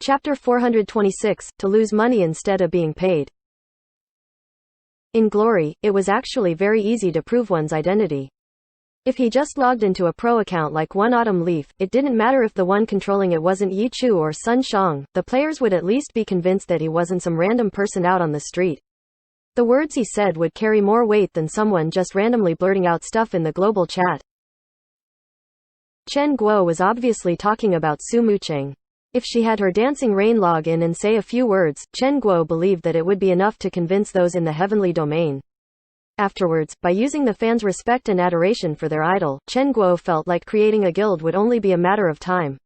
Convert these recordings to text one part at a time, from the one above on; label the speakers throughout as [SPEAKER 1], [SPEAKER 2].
[SPEAKER 1] Chapter 426, To lose money instead of being paid. In Glory, it was actually very easy to prove one's identity. If he just logged into a pro account like One Autumn Leaf, it didn't matter if the one controlling it wasn't Yi Chu or Sun Shang, the players would at least be convinced that he wasn't some random person out on the street. The words he said would carry more weight than someone just randomly blurting out stuff in the global chat. Chen Guo was obviously talking about Su Mucheng. If she had her Dancing Rain log in and say a few words, Chen Guo believed that it would be enough to convince those in the heavenly domain. Afterwards, by using the fans' respect and adoration for their idol, Chen Guo felt like creating a guild would only be a matter of time.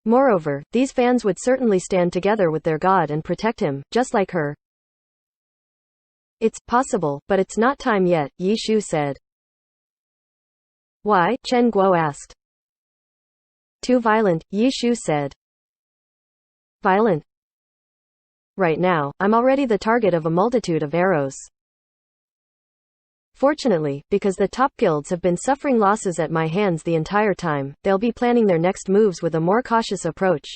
[SPEAKER 1] Moreover, these fans would certainly stand together with their god and protect him, just like her. It's possible, but it's not time yet, Yi Shu said. Why? Chen Guo asked. Too violent, Yi Shu said. Violent? Right now, I'm already the target of a multitude of arrows. Fortunately, because the top guilds have been suffering losses at my hands the entire time, they'll be planning their next moves with a more cautious approach.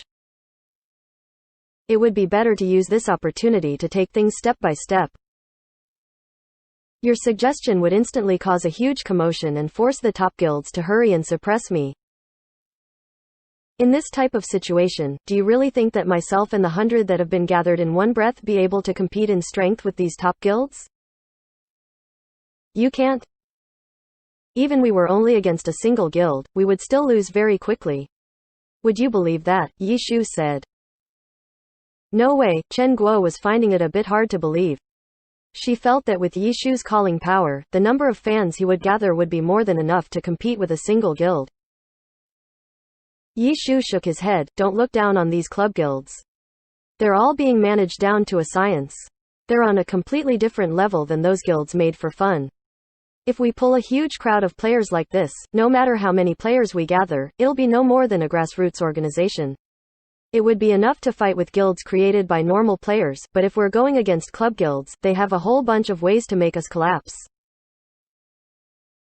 [SPEAKER 1] It would be better to use this opportunity to take things step by step. Your suggestion would instantly cause a huge commotion and force the top guilds to hurry and suppress me. In this type of situation, do you really think that myself and the 100 that have been gathered in one breath be able to compete in strength with these top guilds? You can't. Even we were only against a single guild, we would still lose very quickly. Would you believe that? Yi Shu said. No way, Chen Guo was finding it a bit hard to believe. She felt that with Yi Shu's calling power, the number of fans he would gather would be more than enough to compete with a single guild. Yi Shu shook his head. Don't look down on these club guilds. They're all being managed down to a science. They're on a completely different level than those guilds made for fun. If we pull a huge crowd of players like this, no matter how many players we gather, it'll be no more than a grassroots organization. It would be enough to fight with guilds created by normal players, but if we're going against club guilds, they have a whole bunch of ways to make us collapse.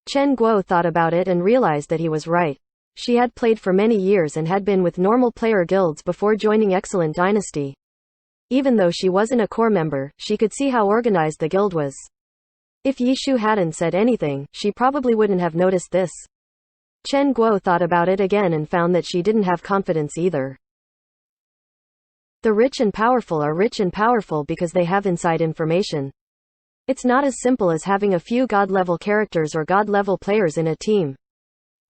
[SPEAKER 1] Chen Guo thought about it and realized that he was right. She had played for many years and had been with normal player guilds before joining Excellent Dynasty. Even though she wasn't a core member, she could see how organized the guild was. If Yi Shu hadn't said anything, she probably wouldn't have noticed this. Chen Guo thought about it again and found that she didn't have confidence either. The rich and powerful are rich and powerful because they have inside information. It's not as simple as having a few god-level characters or god-level players in a team.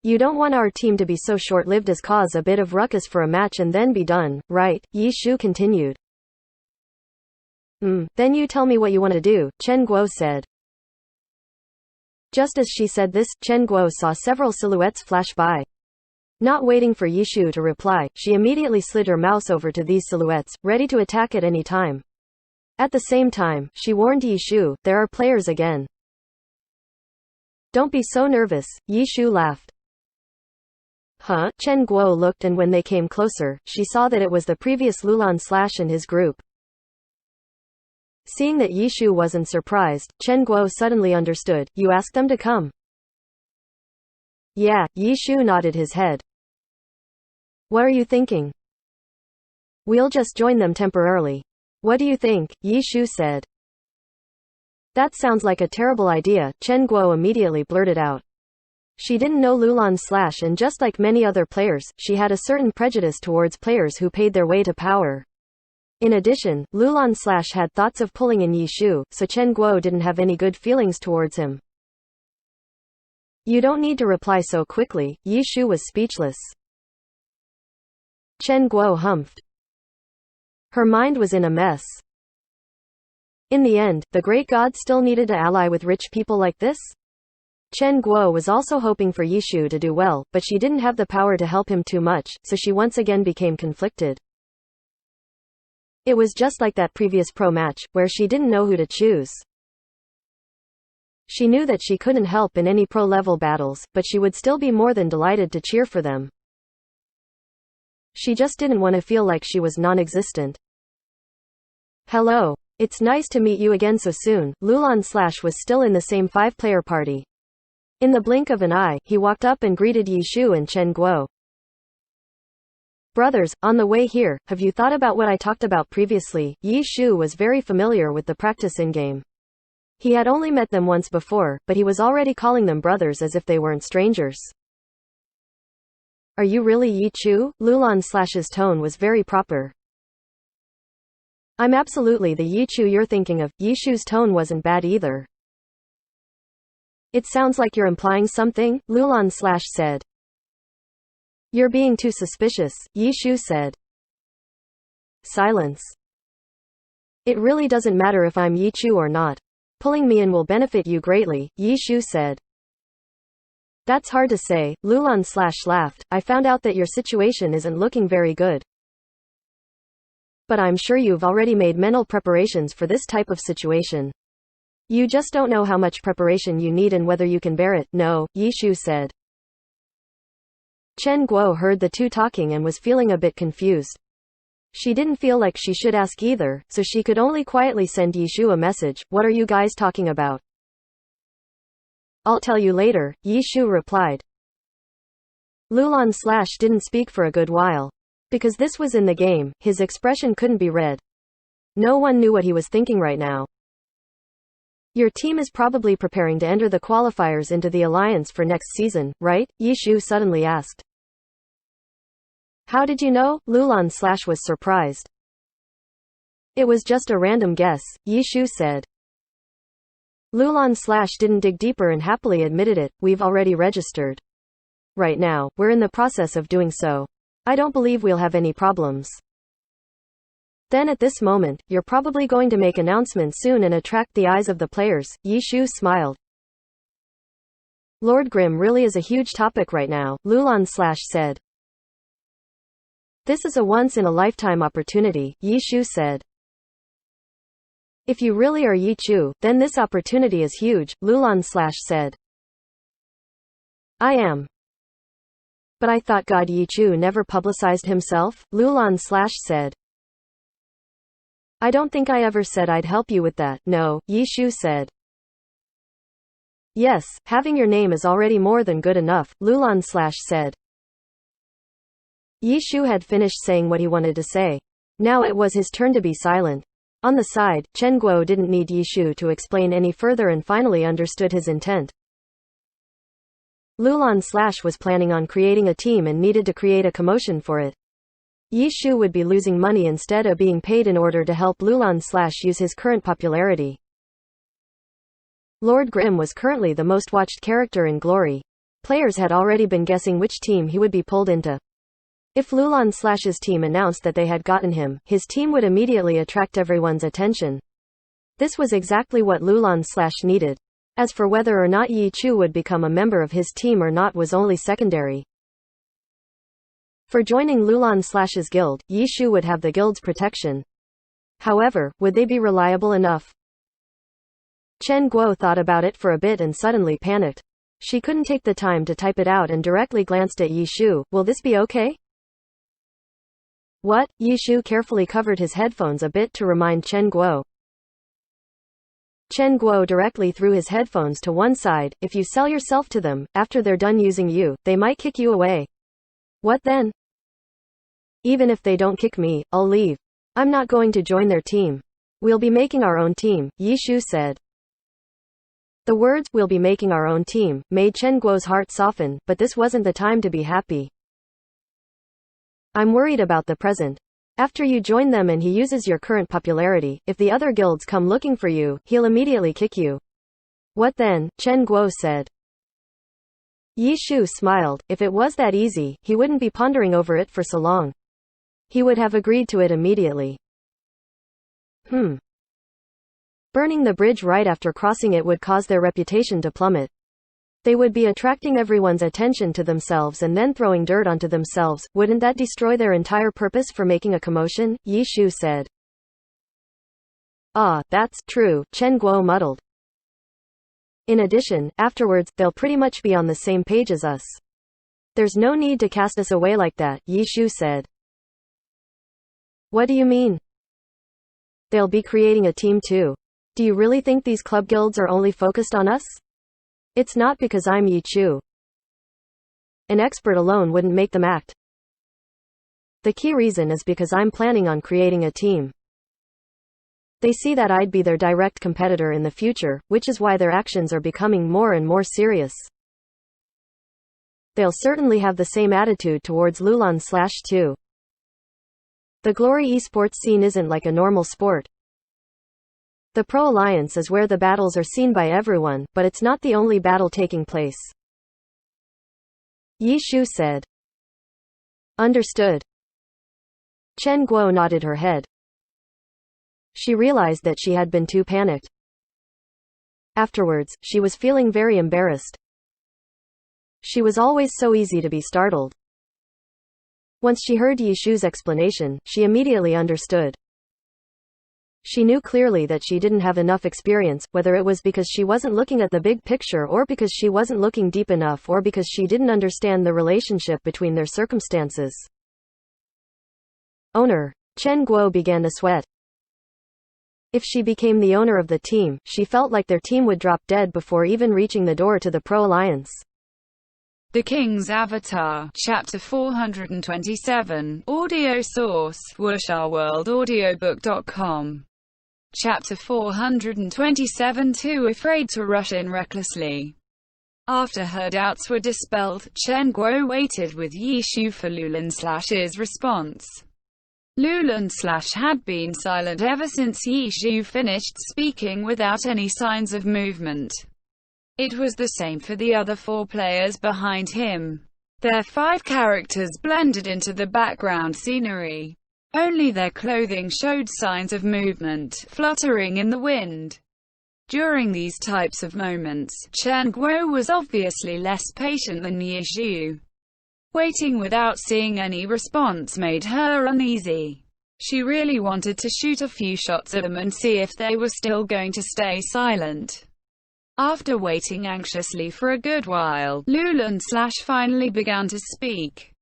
[SPEAKER 1] You don't want our team to be so short-lived as cause a bit of ruckus for a match and then be done, right? Yi Shu continued. Then you tell me what you want to do, Chen Guo said. Just as she said this, Chen Guo saw several silhouettes flash by. Not waiting for Yi Shu to reply, she immediately slid her mouse over to these silhouettes, ready to attack at any time. At the same time, she warned Yi Shu, there are players again. Don't be so nervous, Yi Shu laughed. Huh? Chen Guo looked, and when they came closer, she saw that it was the previous Lulan Slash and his group. Seeing that Yi Shu wasn't surprised, Chen Guo suddenly understood. You asked them to come? Yeah, Yi Shu nodded his head. What are you thinking? We'll just join them temporarily. What do you think? Yi Shu said. That sounds like a terrible idea, Chen Guo immediately blurted out. She didn't know Lulan Slash, and just like many other players, she had a certain prejudice towards players who paid their way to power. In addition, Lulan Slash had thoughts of pulling in Yi Shu, so Chen Guo didn't have any good feelings towards him. You don't need to reply so quickly, Yi Shu was speechless. Chen Guo humphed. Her mind was in a mess. In the end, the great god still needed to ally with rich people like this? Chen Guo was also hoping for Yi Shu to do well, but she didn't have the power to help him too much, so she once again became conflicted. It was just like that previous pro match, where she didn't know who to choose. She knew that she couldn't help in any pro-level battles, but she would still be more than delighted to cheer for them. She just didn't want to feel like she was non-existent. Hello. It's nice to meet you again so soon. Lulan Slash was still in the same 5-player party. In the blink of an eye, he walked up and greeted Yi Shu and Chen Guo. Brothers, on the way here, have you thought about what I talked about previously? Yi Shu was very familiar with the practice in-game. He had only met them once before, but he was already calling them brothers as if they weren't strangers. Are you really Yi Chu? Lulan/'s tone was very proper. I'm absolutely the Yi Chu you're thinking of. Yi Shu's tone wasn't bad either. It sounds like you're implying something, Lulan/ said. You're being too suspicious, Yi Shu said. Silence. It really doesn't matter if I'm Yi Chu or not. Pulling me in will benefit you greatly, Yi Shu said. That's hard to say, Lulan/ laughed. I found out that your situation isn't looking very good. But I'm sure you've already made mental preparations for this type of situation. You just don't know how much preparation you need and whether you can bear it. No, Yi Shu said. Chen Guo heard the two talking and was feeling a bit confused. She didn't feel like she should ask either, so she could only quietly send Yi Shu a message. What are you guys talking about? I'll tell you later, Yi Shu replied. Lulan/ didn't speak for a good while. Because this was in the game, his expression couldn't be read. No one knew what he was thinking right now. Your team is probably preparing to enter the qualifiers into the alliance for next season, right? Yi Shu suddenly asked. How did you know? Lulan/ was surprised. It was just a random guess, Yi Shu said. Lulan/ didn't dig deeper and happily admitted it. We've already registered. Right now, we're in the process of doing so. I don't believe we'll have any problems. Then at this moment, you're probably going to make announcements soon and attract the eyes of the players, Yi Shu smiled. Lord Grimm really is a huge topic right now, Lulan/ said. This is a once-in-a-lifetime opportunity, Yi Shu said. If you really are Yi Chu, then this opportunity is huge, Lulan/ said. I am. But I thought God Yi Chu never publicized himself, Lulan/ said. I don't think I ever said I'd help you with that, no, Yi Shu said. Yes, having your name is already more than good enough, Lulan/ said. Yi Shu had finished saying what he wanted to say. Now it was his turn to be silent. On the side, Chen Guo didn't need Yi Shu to explain any further and finally understood his intent. Lulan/ was planning on creating a team and needed to create a commotion for it. Yi Shu would be losing money instead of being paid in order to help Lulan/ use his current popularity. Lord Grimm was currently the most watched character in Glory. Players had already been guessing which team he would be pulled into. If Lulan/'s team announced that they had gotten him, his team would immediately attract everyone's attention. This was exactly what Lulan/ needed. As for whether or not Yi Chu would become a member of his team or not was only secondary. For joining Lulan/'s guild, Yi Shu would have the guild's protection. However, would they be reliable enough? Chen Guo thought about it for a bit and suddenly panicked. She couldn't take the time to type it out and directly glanced at Yi Shu. Will this be okay? What? Yi Shu carefully covered his headphones a bit to remind Chen Guo. Chen Guo directly threw his headphones to one side. If you sell yourself to them, after they're done using you, they might kick you away. What then? Even if they don't kick me, I'll leave. I'm not going to join their team. We'll be making our own team, Yi Shu said. The words, we'll be making our own team, made Chen Guo's heart soften, but this wasn't the time to be happy. I'm worried about the present. After you join them and he uses your current popularity, if the other guilds come looking for you, he'll immediately kick you. What then? Chen Guo said. Yi Shu smiled. If it was that easy, he wouldn't be pondering over it for so long. He would have agreed to it immediately. Burning the bridge right after crossing it would cause their reputation to plummet. They would be attracting everyone's attention to themselves and then throwing dirt onto themselves. Wouldn't that destroy their entire purpose for making a commotion? Yi Shu said. Ah, that's true, Chen Guo muddled. In addition, afterwards, they'll pretty much be on the same page as us. There's no need to cast us away like that, Yi Shu said. What do you mean? They'll be creating a team too. Do you really think these club guilds are only focused on us? It's not because I'm Yi Chu. An expert alone wouldn't make them act. The key reason is because I'm planning on creating a team. They see that I'd be their direct competitor in the future, which is why their actions are becoming more and more serious. They'll certainly have the same attitude towards Lulan/2. The Glory esports scene isn't like a normal sport. The Pro Alliance is where the battles are seen by everyone, but it's not the only battle taking place. Yi Shu said. Understood. Chen Guo nodded her head. She realized that she had been too panicked. Afterwards, she was feeling very embarrassed. She was always so easy to be startled. Once she heard Yi Shu's explanation, she immediately understood. She knew clearly that she didn't have enough experience, whether it was because she wasn't looking at the big picture or because she wasn't looking deep enough or because she didn't understand the relationship between their circumstances. Owner. Chen Guo began to sweat. If she became the owner of the team, she felt like their team would drop dead before even reaching the door to the Pro Alliance.
[SPEAKER 2] The King's Avatar, Chapter 427, Audio Source, WuxaWorldAudiobook.com. Chapter 427 Too afraid to rush in recklessly. After her doubts were dispelled, Chen Guo waited with Yi Shu for Lulan/'s response. Lulan/ had been silent ever since Yi Shu finished speaking without any signs of movement. It was the same for the other 4 players behind him. Their 5 characters blended into the background scenery. Only their clothing showed signs of movement, fluttering in the wind. During these types of moments, Chen Guo was obviously less patient than Yi Shu. Waiting without seeing any response made her uneasy. She really wanted to shoot a few shots at them and see if they were still going to stay silent. After waiting anxiously for a good while, Lulan/ finally began to speak.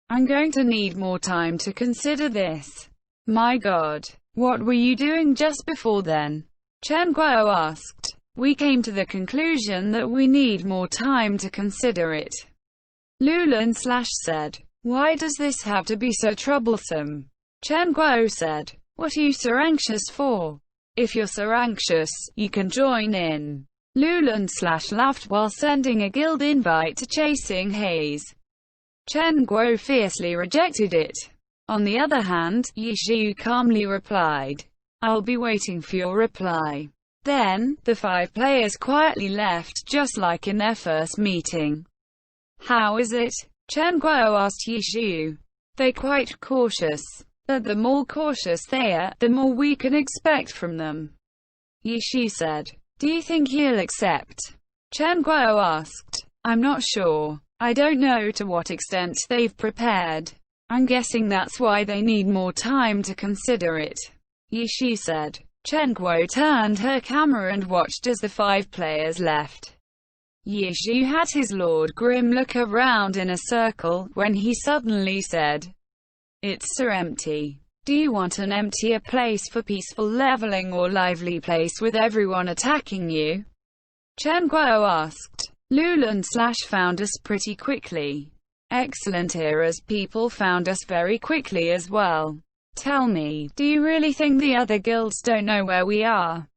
[SPEAKER 2] I'm going to need more time to consider this. My God, what were you doing just before then? Chen Guo asked. We came to the conclusion that we need more time to consider it. Lulan/ said. Why does this have to be so troublesome? Chen Guo said. What are you so anxious for? If you're so anxious, you can join in. Lulan/ laughed while sending a guild invite to Chasing Haze. Chen Guo fiercely rejected it. On the other hand, Yi Shu calmly replied, I'll be waiting for your reply. Then, the 5 players quietly left, just like in their first meeting. How is it? Chen Guo asked Yi Shu. They're quite cautious. But the more cautious they are, the more we can expect from them. Yi Shu said. Do you think he'll accept? Chen Guo asked. I'm not sure. I don't know to what extent they've prepared. I'm guessing that's why they need more time to consider it. Yi Shu said. Chen Guo turned her camera and watched as the 5 players left. Yi Shu had his Lord Grim look around in a circle, when he suddenly said, It's so empty. Do you want an emptier place for peaceful leveling or lively place with everyone attacking you? Chen Guo asked. Lulan/ found us pretty quickly. Excellent eras people found us very quickly as well. Tell me, do you really think the other guilds don't know where we are?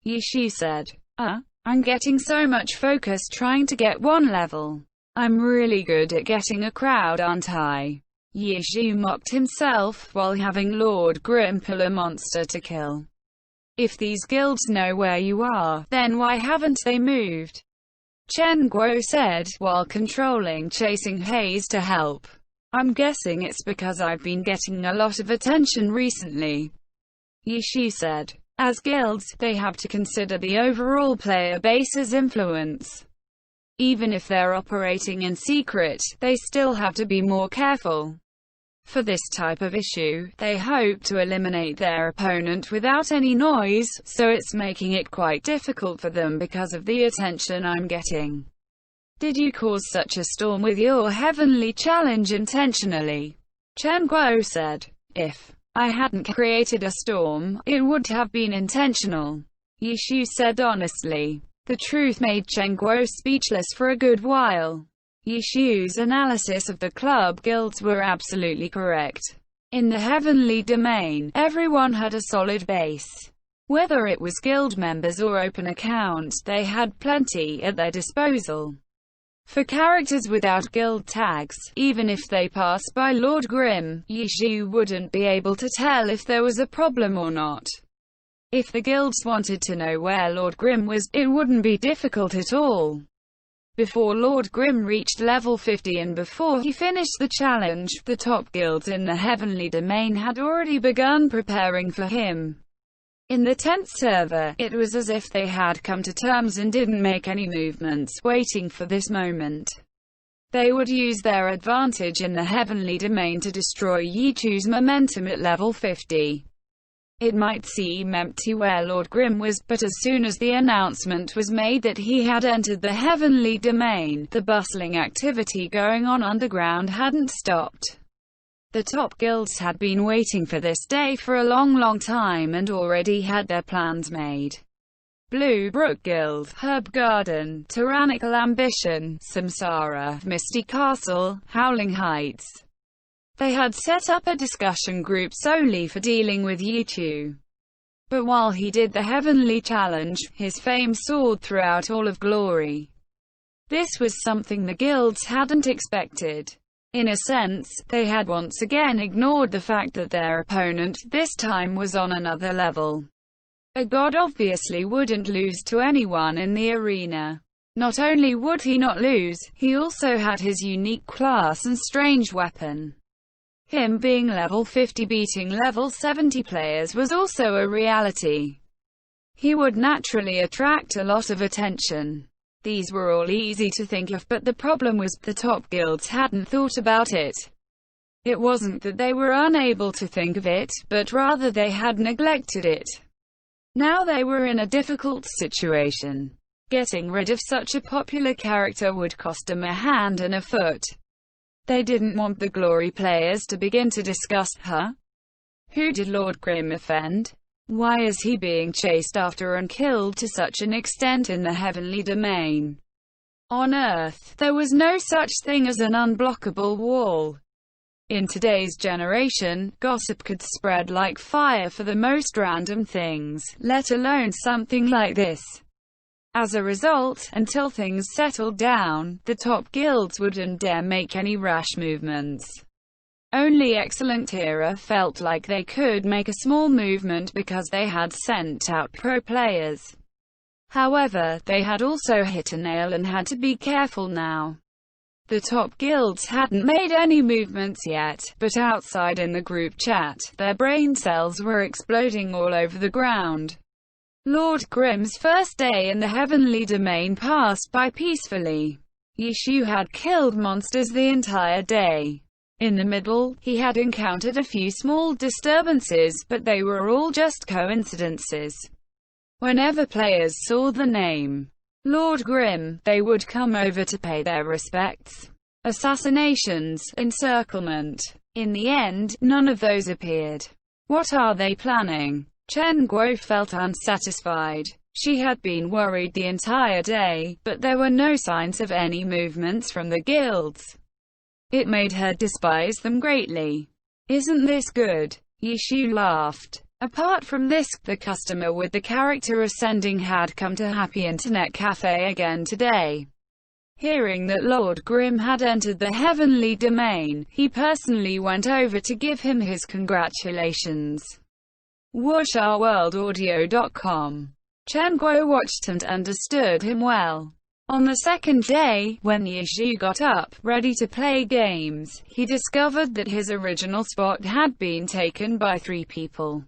[SPEAKER 2] Yi Shu said. I'm getting so much focus trying to get 1 level. I'm really good at getting a crowd, aren't I? Yi Shu mocked himself, while having Lord Grim pull a monster to kill. If these guilds know where you are, then why haven't they moved? Chen Guo said, while controlling Chasing Haze to help. I'm guessing it's because I've been getting a lot of attention recently. Yi Shu said. As guilds, they have to consider the overall player base's influence. Even if they're operating in secret, they still have to be more careful. For this type of issue, they hope to eliminate their opponent without any noise, so it's making it quite difficult for them because of the attention I'm getting. Did you cause such a storm with your heavenly challenge intentionally? Chen Guo said. If I hadn't created a storm, it would have been intentional. Yi Shu said honestly. The truth made Chen Guo speechless for a good while. Yishu's analysis of the club guilds were absolutely correct. In the heavenly domain, everyone had a solid base. Whether it was guild members or open accounts, they had plenty at their disposal. For characters without guild tags, even if they passed by Lord Grimm, Yishu wouldn't be able to tell if there was a problem or not. If the guilds wanted to know where Lord Grimm was, it wouldn't be difficult at all. Before Lord Grimm reached level 50 and before he finished the challenge, the top guilds in the heavenly domain had already begun preparing for him. In the 10th server, it was as if they had come to terms and didn't make any movements, waiting for this moment. They would use their advantage in the heavenly domain to destroy Yishu's momentum at level 50. It might seem empty where Lord Grimm was, but as soon as the announcement was made that he had entered the heavenly domain, the bustling activity going on underground hadn't stopped. The top guilds had been waiting for this day for a long time and already had their plans made. Blue Brook Guild, Herb Garden, Tyrannical Ambition, Samsara, Misty Castle, Howling Heights. They had set up a discussion group solely for dealing with Yishu. But while he did the heavenly challenge, his fame soared throughout all of glory. This was something the guilds hadn't expected. In a sense, they had once again ignored the fact that their opponent, this time, was on another level. A god obviously wouldn't lose to anyone in the arena. Not only would he not lose, he also had his unique class and strange weapon. Him being level 50 beating level 70 players was also a reality. He would naturally attract a lot of attention. These were all easy to think of, but the problem was, the top guilds hadn't thought about it. It wasn't that they were unable to think of it, but rather they had neglected it. Now they were in a difficult situation. Getting rid of such a popular character would cost them a hand and a foot. They didn't want the glory players to begin to discuss, who did Lord Grimm offend? Why is he being chased after and killed to such an extent in the heavenly domain? On Earth, there was no such thing as an unblockable wall. In today's generation, gossip could spread like fire for the most random things, let alone something like this. As a result, until things settled down, the top guilds wouldn't dare make any rash movements. Only Excellent Era felt like they could make a small movement because they had sent out pro players. However, they had also hit a nail and had to be careful now. The top guilds hadn't made any movements yet, but outside in the group chat, their brain cells were exploding all over the ground. Lord Grimm's first day in the heavenly domain passed by peacefully. Yishu had killed monsters the entire day. In the middle, he had encountered a few small disturbances, but they were all just coincidences. Whenever players saw the name Lord Grimm, they would come over to pay their respects. Assassinations, encirclement. In the end, none of those appeared. What are they planning? Chen Guo felt unsatisfied. She had been worried the entire day, but there were no signs of any movements from the guilds. It made her despise them greatly. Isn't this good? Yishu laughed. Apart from this, the customer with the character ascending had come to Happy Internet Cafe again today. Hearing that Lord Grimm had entered the heavenly domain, he personally went over to give him his congratulations. WuxRWorldAudio.com. Chen Guo watched and understood him well. On the second day, when Yishu got up, ready to play games, he discovered that his original spot had been taken by 3 people.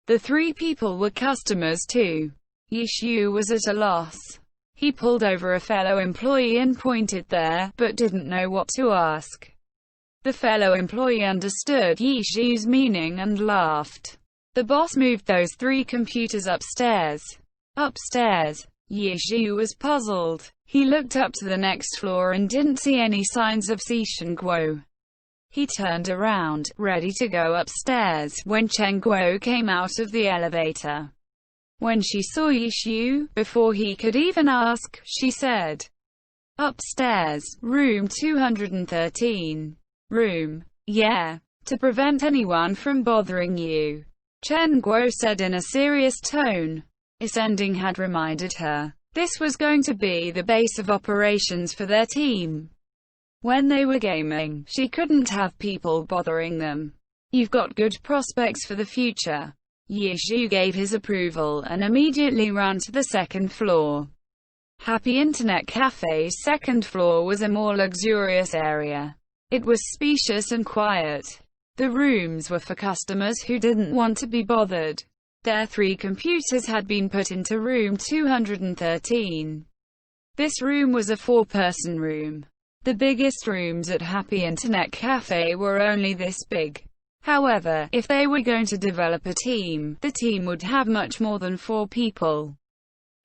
[SPEAKER 2] The 3 people were customers too. Yishu was at a loss. He pulled over a fellow employee and pointed there, but didn't know what to ask. The fellow employee understood Yishu's meaning and laughed. The boss moved those 3 computers upstairs. Upstairs. Yishu was puzzled. He looked up to the next floor and didn't see any signs of Chen Guo. He turned around, ready to go upstairs, when Chen Guo came out of the elevator. When she saw Yishu, before he could even ask, she said, Upstairs, room 213. Room. Yeah. To prevent anyone from bothering you, Chen Guo said in a serious tone. Ascending had reminded her this was going to be the base of operations for their team. When they were gaming, she couldn't have people bothering them. You've got good prospects for the future. Yishu gave his approval and immediately ran to the second floor. Happy Internet Cafe's second floor was a more luxurious area. It was spacious and quiet. The rooms were for customers who didn't want to be bothered. Their 3 computers had been put into room 213. This room was a 4-person room. The biggest rooms at Happy Internet Cafe were only this big. However, if they were going to develop a team, the team would have much more than 4 people.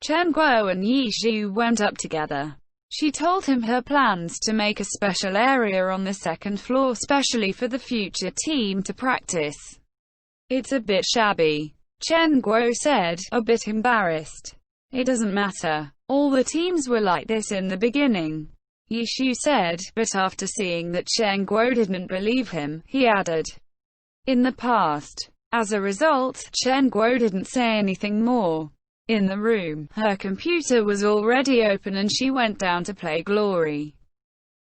[SPEAKER 2] Chen Guo and Yishu went up together. She told him her plans to make a special area on the second floor specially for the future team to practice. It's a bit shabby, Chen Guo said, a bit embarrassed. It doesn't matter. All the teams were like this in the beginning, Yishu said, but after seeing that Chen Guo didn't believe him, he added, in the past. As a result, Chen Guo didn't say anything more. In the room, her computer was already open and she went down to play Glory.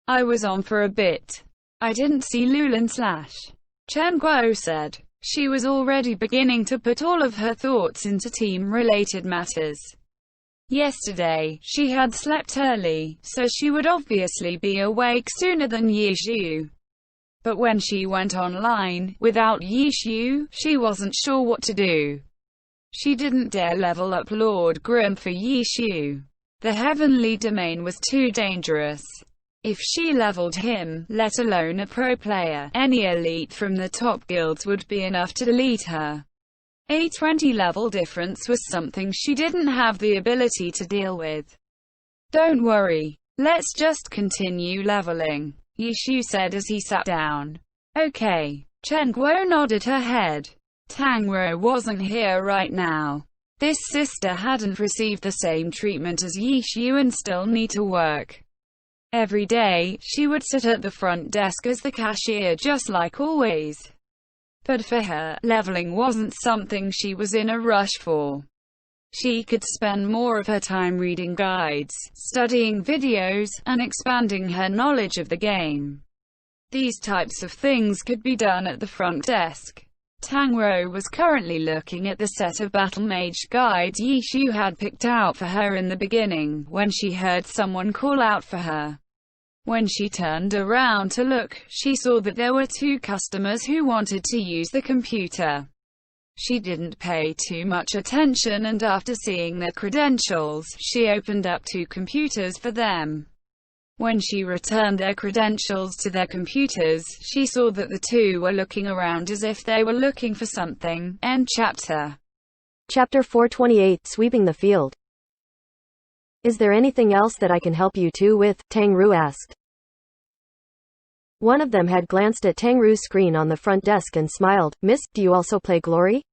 [SPEAKER 2] I was on for a bit. I didn't see Lulin / Chen Guo said. She was already beginning to put all of her thoughts into team-related matters. Yesterday, she had slept early, so she would obviously be awake sooner than Yishu. But when she went online, without Yishu, she wasn't sure what to do. She didn't dare level up Lord Grim for Yishu. The heavenly domain was too dangerous. If she leveled him, let alone a pro player, any elite from the top guilds would be enough to delete her. A 20-level difference was something she didn't have the ability to deal with. Don't worry. Let's just continue leveling, Yishu said as he sat down. Okay. Chen Guo nodded her head. Tangro wasn't here right now. This sister hadn't received the same treatment as Yishu and still need to work. Every day, she would sit at the front desk as the cashier just like always. But for her, leveling wasn't something she was in a rush for. She could spend more of her time reading guides, studying videos, and expanding her knowledge of the game. These types of things could be done at the front desk. Tangro was currently looking at the set of Battle Mage guides Yishu had picked out for her in the beginning, when she heard someone call out for her. When she turned around to look, she saw that there were 2 customers who wanted to use the computer. She didn't pay too much attention and after seeing their credentials, she opened up 2 computers for them. When she returned their credentials to their computers, she saw that the 2 were looking around as if they were looking for something. End chapter.
[SPEAKER 1] Chapter 428, Sweeping the Field. Is there anything else that I can help you two with? Tang Ru asked. One of them had glanced at Tang Ru's screen on the front desk and smiled. Miss, do you also play Glory?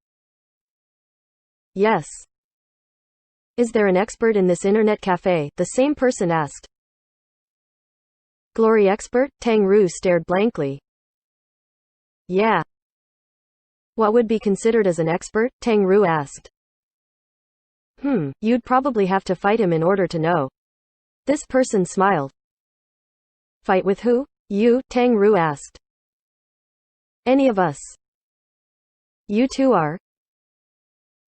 [SPEAKER 1] Yes. Is there an expert in this internet cafe? The same person asked. Glory expert? Tang Ru stared blankly. Yeah. What would be considered as an expert? Tang Ru asked. You'd probably have to fight him in order to know. This person smiled. Fight with who? You, Tang Ru asked. Any of us. You two are?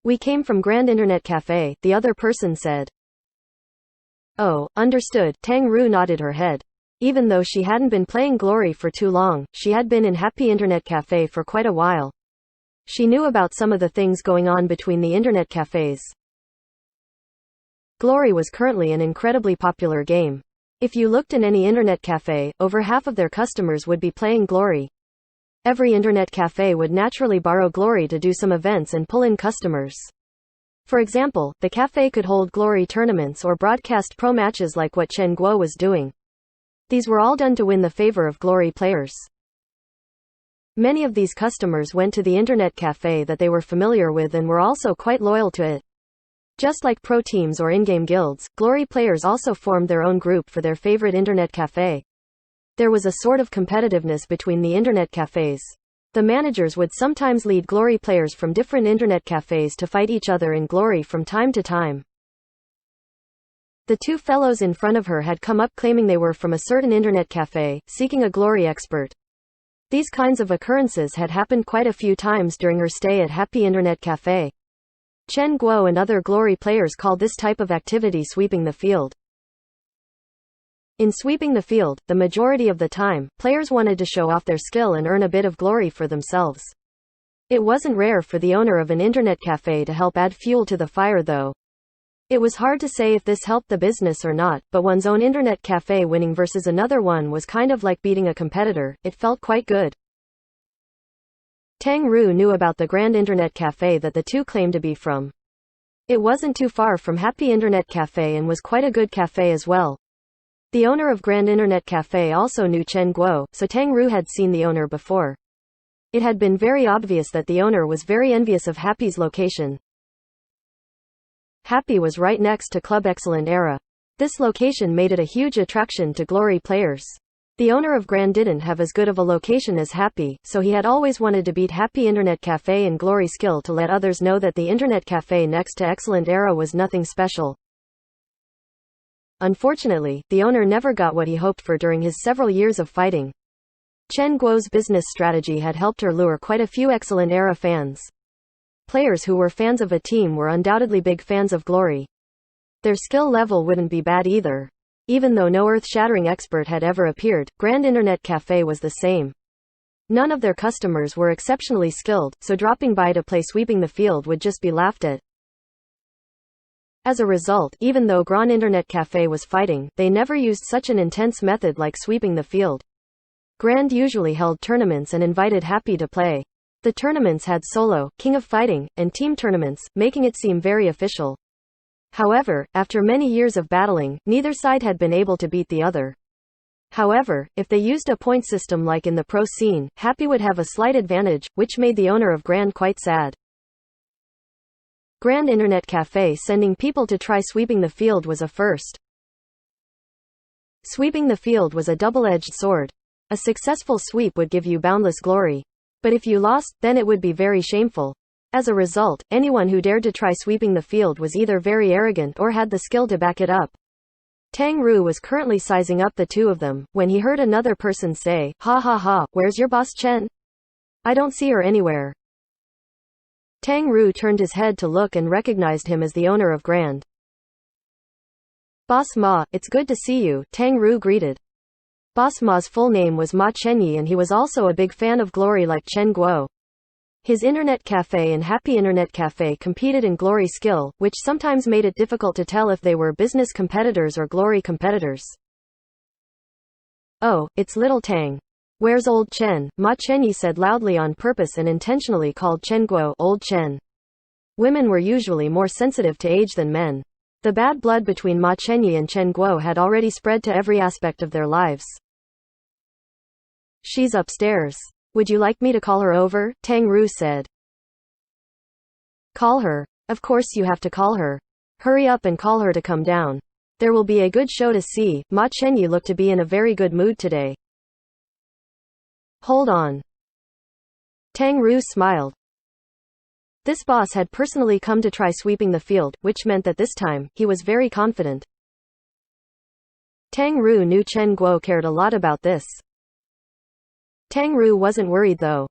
[SPEAKER 1] We came from Grand Internet Cafe, the other person said. Oh, understood. Tang Ru nodded her head. Even though she hadn't been playing Glory for too long, she had been in Happy Internet Cafe for quite a while. She knew about some of the things going on between the internet cafes. Glory was currently an incredibly popular game. If you looked in any internet cafe, over half of their customers would be playing Glory. Every internet cafe would naturally borrow Glory to do some events and pull in customers. For example, the cafe could hold Glory tournaments or broadcast pro matches like what Chen Guo was doing. These were all done to win the favor of Glory players. Many of these customers went to the internet cafe that they were familiar with and were also quite loyal to it. Just like pro teams or in-game guilds, Glory players also formed their own group for their favorite internet cafe. There was a sort of competitiveness between the internet cafes. The managers would sometimes lead Glory players from different internet cafes to fight each other in Glory from time to time. The two fellows in front of her had come up claiming they were from a certain internet cafe, seeking a Glory expert. These kinds of occurrences had happened quite a few times during her stay at Happy Internet Cafe. Chen Guo and other Glory players called this type of activity sweeping the field. In sweeping the field, the majority of the time, players wanted to show off their skill and earn a bit of glory for themselves. It wasn't rare for the owner of an internet cafe to help add fuel to the fire though. It was hard to say if this helped the business or not, but one's own internet cafe winning versus another one was kind of like beating a competitor. It felt quite good. Tang Ru knew about the Grand Internet Cafe that the two claimed to be from. It wasn't too far from Happy Internet Cafe and was quite a good cafe as well. The owner of Grand Internet Cafe also knew Chen Guo, so Tang Ru had seen the owner before. It had been very obvious that the owner was very envious of Happy's location. Happy was right next to Club Excellent Era. This location made it a huge attraction to Glory players. The owner of Grand didn't have as good of a location as Happy, so he had always wanted to beat Happy Internet Cafe in Glory skill to let others know that the Internet Cafe next to Excellent Era was nothing special. Unfortunately, the owner never got what he hoped for during his several years of fighting. Chen Guo's business strategy had helped her lure quite a few Excellent Era fans. Players who were fans of a team were undoubtedly big fans of Glory. Their skill level wouldn't be bad either. Even though no earth-shattering expert had ever appeared, Grand Internet Cafe was the same. None of their customers were exceptionally skilled, so dropping by to play sweeping the field would just be laughed at. As a result, even though Grand Internet Cafe was fighting, they never used such an intense method like sweeping the field. Grand usually held tournaments and invited Happy to play. The tournaments had solo, King of Fighting, and team tournaments, making it seem very official. However, after many years of battling, neither side had been able to beat the other. However, if they used a point system like in the pro scene, Happy would have a slight advantage, which made the owner of Grand quite sad. Grand Internet Cafe sending people to try sweeping the field was a first. Sweeping the field was a double-edged sword. A successful sweep would give you boundless glory. But if you lost, then it would be very shameful. As a result, anyone who dared to try sweeping the field was either very arrogant or had the skill to back it up. Tang Ru was currently sizing up the two of them, when he heard another person say, "Ha ha ha, where's your boss Chen? I don't see her anywhere." Tang Ru turned his head to look and recognized him as the owner of Grand. "Boss Ma, it's good to see you," Tang Ru greeted. Boss Ma's full name was Ma Chenyi and he was also a big fan of Glory like Chen Guo. His internet cafe and Happy Internet Cafe competed in Glory skill, which sometimes made it difficult to tell if they were business competitors or Glory competitors. "Oh, it's little Tang. Where's old Chen?" Ma Chenyi said loudly on purpose and intentionally called Chen Guo old Chen. Women were usually more sensitive to age than men. The bad blood between Ma Chenyi and Chen Guo had already spread to every aspect of their lives. "She's upstairs. Would you like me to call her over?" Tang Ru said. "Call her? Of course you have to call her. Hurry up and call her to come down. There will be a good show to see." Ma Chenyi looked to be in a very good mood today. "Hold on." Tang Ru smiled. This boss had personally come to try sweeping the field, which meant that this time, he was very confident. Tang Ru knew Chen Guo cared a lot about this. Tang Ru wasn't worried though.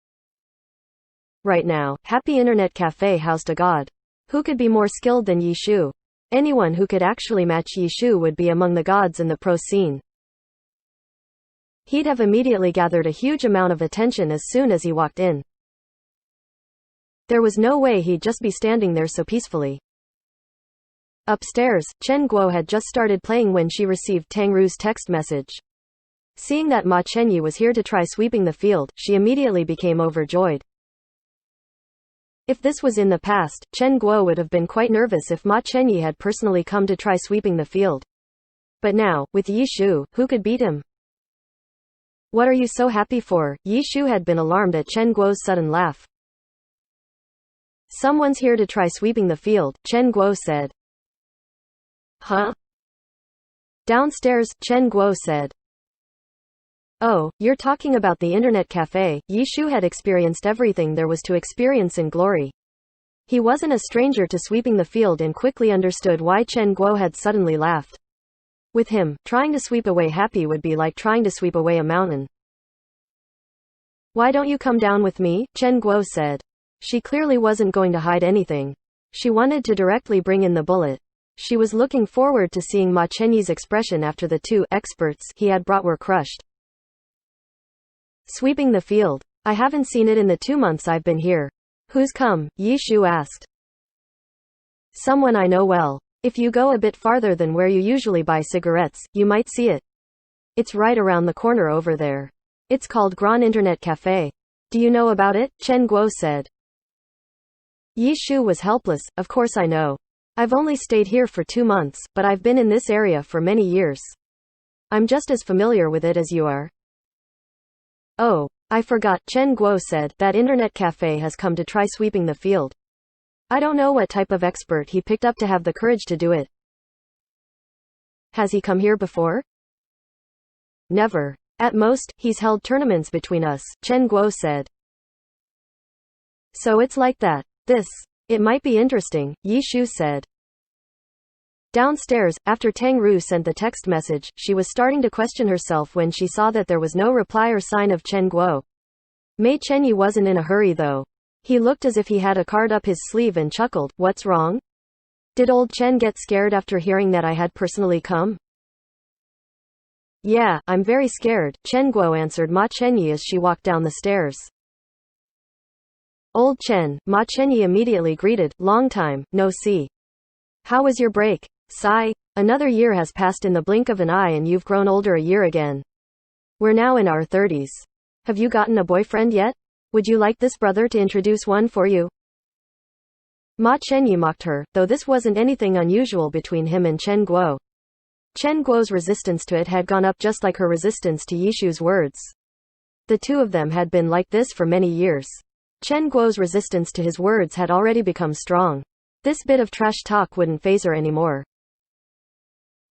[SPEAKER 1] Right now, Happy Internet Cafe housed a god. Who could be more skilled than Yi Shu? Anyone who could actually match Yi Shu would be among the gods in the pro scene. He'd have immediately gathered a huge amount of attention as soon as he walked in. There was no way he'd just be standing there so peacefully. Upstairs, Chen Guo had just started playing when she received Tang Ru's text message. Seeing that Ma Chenyi was here to try sweeping the field, she immediately became overjoyed. If this was in the past, Chen Guo would have been quite nervous if Ma Chenyi had personally come to try sweeping the field. But now, with Yi Shu, who could beat him? "What are you so happy for?" Yi Shu had been alarmed at Chen Guo's sudden laugh. "Someone's here to try sweeping the field," Chen Guo said. Huh? Downstairs, Chen Guo said. Oh, you're talking about the internet cafe. Yi Shu had experienced everything there was to experience in glory. He wasn't a stranger to sweeping the field and quickly understood why Chen Guo had suddenly laughed. With him, trying to sweep away happy would be like trying to sweep away a mountain. Why don't you come down with me? Chen Guo said. She clearly wasn't going to hide anything. She wanted to directly bring in the bullet. She was looking forward to seeing Ma Chenyi's expression after the two experts he had brought were crushed. Sweeping the field. I haven't seen it in the 2 months I've been here. Who's come? Yi Shu asked. Someone I know well. If you go a bit farther than where you usually buy cigarettes, you might see it. It's right around the corner over there. It's called Grand Internet Cafe. Do you know about it? Chen Guo said. Yi Shu was helpless. Of course I know. I've only stayed here for 2 months, but I've been in this area for many years. I'm just as familiar with it as you are. Oh, I forgot, Chen Guo said. That internet cafe has come to try sweeping the field. I don't know what type of expert he picked up to have the courage to do it. Has he come here before? Never. At most, he's held tournaments between us, Chen Guo said. So it's like that. It might be interesting, Yi Shu said. Downstairs, after Tang Ru sent the text message, she was starting to question herself when she saw that there was no reply or sign of Chen Guo. Mei Chenyi wasn't in a hurry though. He looked as if he had a card up his sleeve and chuckled. What's wrong? Did old Chen get scared after hearing that I had personally come? Yeah, I'm very scared, Chen Guo answered Ma Chenyi as she walked down the stairs. Old Chen, Ma Chenyi immediately greeted. Long time, no see. How was your break? Sigh. Another year has passed in the blink of an eye and you've grown older a year again. We're now in our 30s. Have you gotten a boyfriend yet? Would you like this brother to introduce one for you? Ma Chenyi mocked her, though this wasn't anything unusual between him and Chen Guo. Chen Guo's resistance to it had gone up just like her resistance to Yi Shu's words. The two of them had been like this for many years. Chen Guo's resistance to his words had already become strong. This bit of trash talk wouldn't faze her anymore.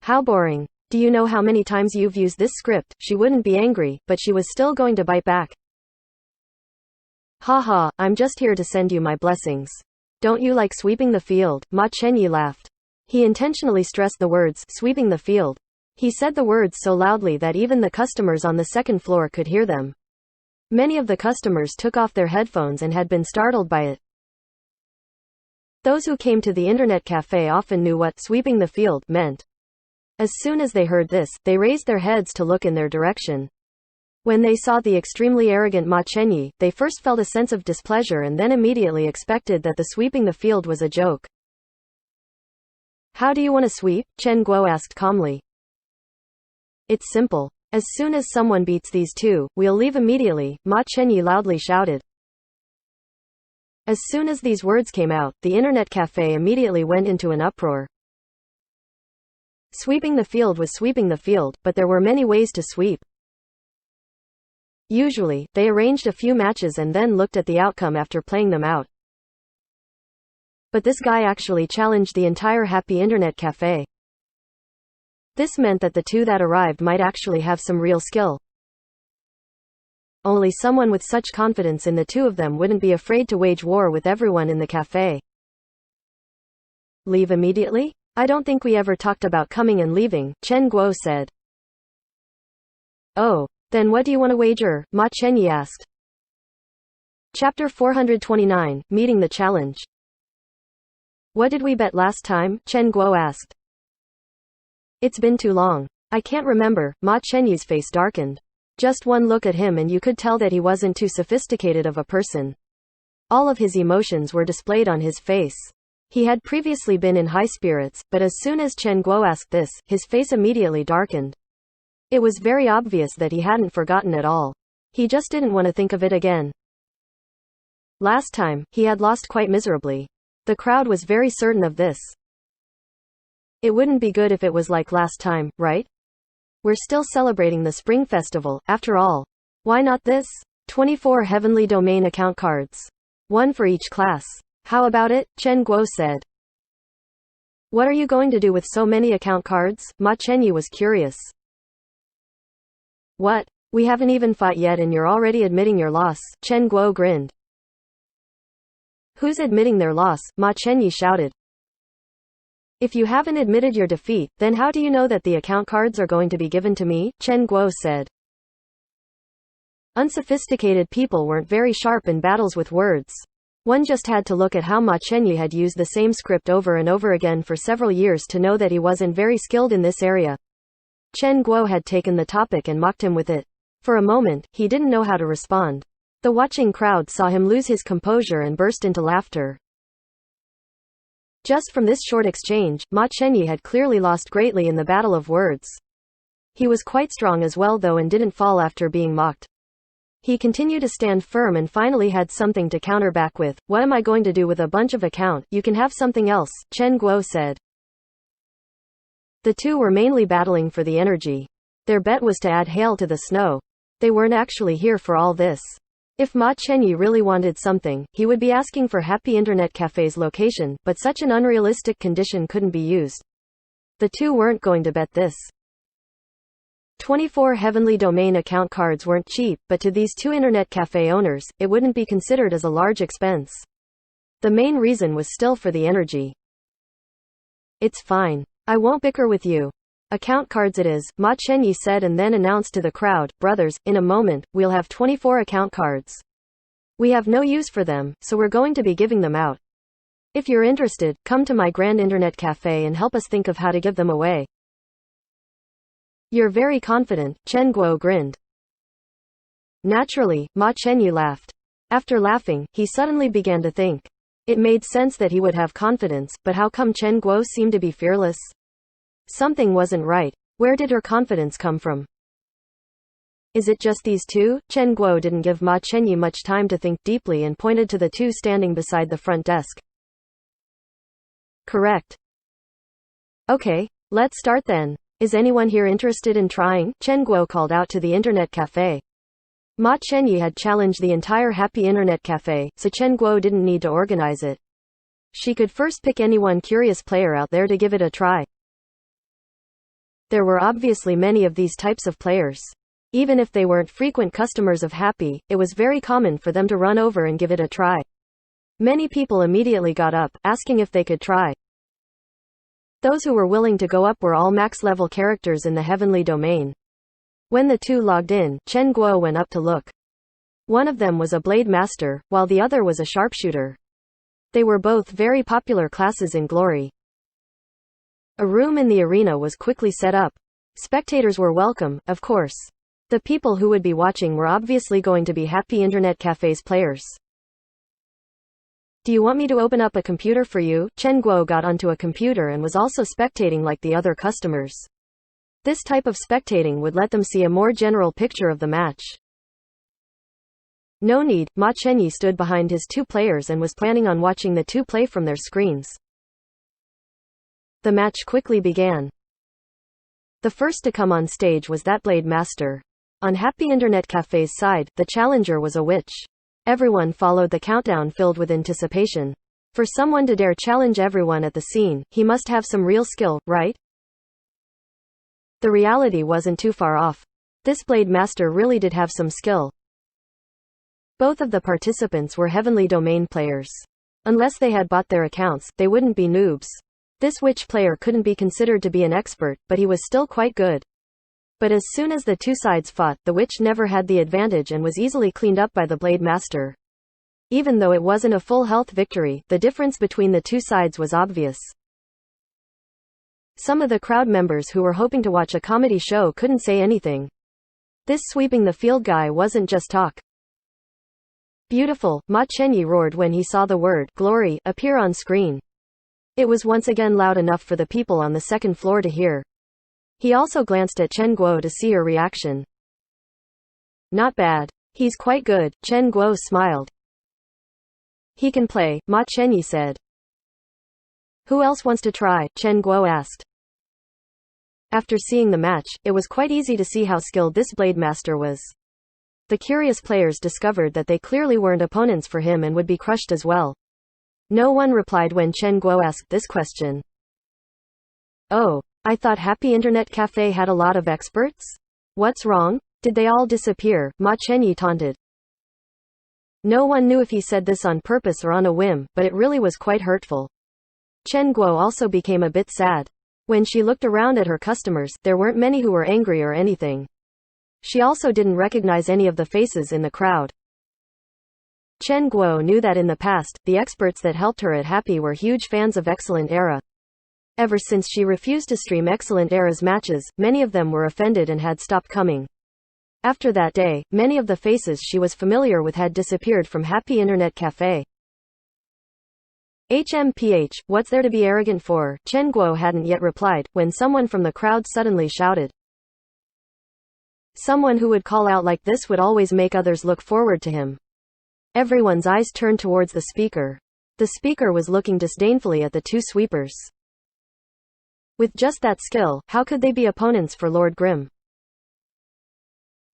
[SPEAKER 1] How boring. Do you know how many times you've used this script? She wouldn't be angry, but she was still going to bite back. Haha, I'm just here to send you my blessings. Don't you like sweeping the field? Ma Chenyi laughed. He intentionally stressed the words, sweeping the field. He said the words so loudly that even the customers on the second floor could hear them. Many of the customers took off their headphones and had been startled by it. Those who came to the internet cafe often knew what sweeping the field meant. As soon as they heard this, they raised their heads to look in their direction. When they saw the extremely arrogant Ma Chenyi, they first felt a sense of displeasure and then immediately expected that the sweeping the field was a joke. How do you want to sweep? Chen Guo asked calmly. It's simple. As soon as someone beats these two, we'll leave immediately, Ma Chenyi loudly shouted. As soon as these words came out, the internet cafe immediately went into an uproar. Sweeping the field was sweeping the field, but there were many ways to sweep. Usually, they arranged a few matches and then looked at the outcome after playing them out. But this guy actually challenged the entire happy internet cafe. This meant that the two that arrived might actually have some real skill. Only someone with such confidence in the two of them wouldn't be afraid to wage war with everyone in the cafe. Leave immediately? I don't think we ever talked about coming and leaving, Chen Guo said. Oh, then what do you want to wager? Ma Chenyi asked. Chapter 429, Meeting the Challenge. What did we bet last time? Chen Guo asked. It's been too long. I can't remember. Ma Chenyi's face darkened. Just one look at him and you could tell that he wasn't too sophisticated of a person. All of his emotions were displayed on his face. He had previously been in high spirits, but as soon as Chen Guo asked this, his face immediately darkened. It was very obvious that he hadn't forgotten at all. He just didn't want to think of it again. Last time, he had lost quite miserably. The crowd was very certain of this. It wouldn't be good if it was like last time, right? We're still celebrating the Spring Festival, after all. Why not this? 24 Heavenly Domain account cards. One for each class. How about it? Chen Guo said. What are you going to do with so many account cards? Ma Chenyi was curious. What? We haven't even fought yet and you're already admitting your loss, Chen Guo grinned. Who's admitting their loss? Ma Chenyi shouted. If you haven't admitted your defeat, then how do you know that the account cards are going to be given to me? Chen Guo said. Unsophisticated people weren't very sharp in battles with words. One just had to look at how Ma Chenyi had used the same script over and over again for several years to know that he wasn't very skilled in this area. Chen Guo had taken the topic and mocked him with it. For a moment, he didn't know how to respond. The watching crowd saw him lose his composure and burst into laughter. Just from this short exchange, Ma Chenyi had clearly lost greatly in the battle of words. He was quite strong as well though and didn't fall after being mocked. He continued to stand firm and finally had something to counter back with. What am I going to do with a bunch of account? You can have something else, Chen Guo said. The two were mainly battling for the energy. Their bet was to add hail to the snow. They weren't actually here for all this. If Ma Chenyi really wanted something, he would be asking for Happy Internet Cafe's location, but such an unrealistic condition couldn't be used. The two weren't going to bet this. 24 Heavenly Domain account cards weren't cheap, but to these two Internet Cafe owners, it wouldn't be considered as a large expense. The main reason was still for the energy. It's fine. I won't bicker with you. Account cards it is, Ma Chenyi said and then announced to the crowd, brothers, in a moment, we'll have 24 account cards. We have no use for them, so we're going to be giving them out. If you're interested, come to my Grand Internet Cafe and help us think of how to give them away. You're very confident, Chen Guo grinned. Naturally, Ma Chenyi laughed. After laughing, he suddenly began to think. It made sense that he would have confidence, but how come Chen Guo seemed to be fearless? Something wasn't right. Where did her confidence come from? Is it just these two? Chen Guo didn't give Ma Chenyi much time to think deeply and pointed to the two standing beside the front desk. Correct. Okay, let's start then. Is anyone here interested in trying? Chen Guo called out to the Internet Cafe. Ma Chenyi had challenged the entire Happy Internet Cafe, so Chen Guo didn't need to organize it. She could first pick any one curious player out there to give it a try. There were obviously many of these types of players. Even if they weren't frequent customers of Happy, it was very common for them to run over and give it a try. Many people immediately got up, asking if they could try. Those who were willing to go up were all max-level characters in the Heavenly Domain. When the two logged in, Chen Guo went up to look. One of them was a Blade Master, while the other was a Sharpshooter. They were both very popular classes in Glory. A room in the arena was quickly set up. Spectators were welcome, of course. The people who would be watching were obviously going to be Happy Internet Cafe's players. Do you want me to open up a computer for you? Chen Guo got onto a computer and was also spectating like the other customers. This type of spectating would let them see a more general picture of the match. No need, Ma Chenyi stood behind his two players and was planning on watching the two play from their screens. The match quickly began. The first to come on stage was that Blade Master. On Happy Internet Cafe's side, the challenger was a witch. Everyone followed the countdown filled with anticipation. For someone to dare challenge everyone at the scene, he must have some real skill, right? The reality wasn't too far off. This Blade Master really did have some skill. Both of the participants were Heavenly Domain players. Unless they had bought their accounts, they wouldn't be noobs. This witch player couldn't be considered to be an expert, but he was still quite good. But as soon as the two sides fought, the witch never had the advantage and was easily cleaned up by the Blade Master. Even though it wasn't a full health victory, the difference between the two sides was obvious. Some of the crowd members who were hoping to watch a comedy show couldn't say anything. This sweeping the field guy wasn't just talk. Beautiful, Ma Chenyi roared when he saw the word glory appear on screen. It was once again loud enough for the people on the second floor to hear. He also glanced at Chen Guo to see her reaction. Not bad. He's quite good, Chen Guo smiled. He can play, Ma Chenyi said. Who else wants to try? Chen Guo asked. After seeing the match, it was quite easy to see how skilled this Blade Master was. The curious players discovered that they clearly weren't opponents for him and would be crushed as well. No one replied when Chen Guo asked this question. Oh, I thought Happy Internet Cafe had a lot of experts? What's wrong? Did they all disappear? Ma Chenyi taunted. No one knew if he said this on purpose or on a whim, but it really was quite hurtful. Chen Guo also became a bit sad. When she looked around at her customers, there weren't many who were angry or anything. She also didn't recognize any of the faces in the crowd. Chen Guo knew that in the past, the experts that helped her at Happy were huge fans of Excellent Era. Ever since she refused to stream Excellent Era's matches, many of them were offended and had stopped coming. After that day, many of the faces she was familiar with had disappeared from Happy Internet Cafe. HMPH, what's there to be arrogant for? Chen Guo hadn't yet replied, when someone from the crowd suddenly shouted. Someone who would call out like this would always make others look forward to him. Everyone's eyes turned towards the speaker. The speaker was looking disdainfully at the two sweepers. With just that skill, how could they be opponents for Lord Grimm?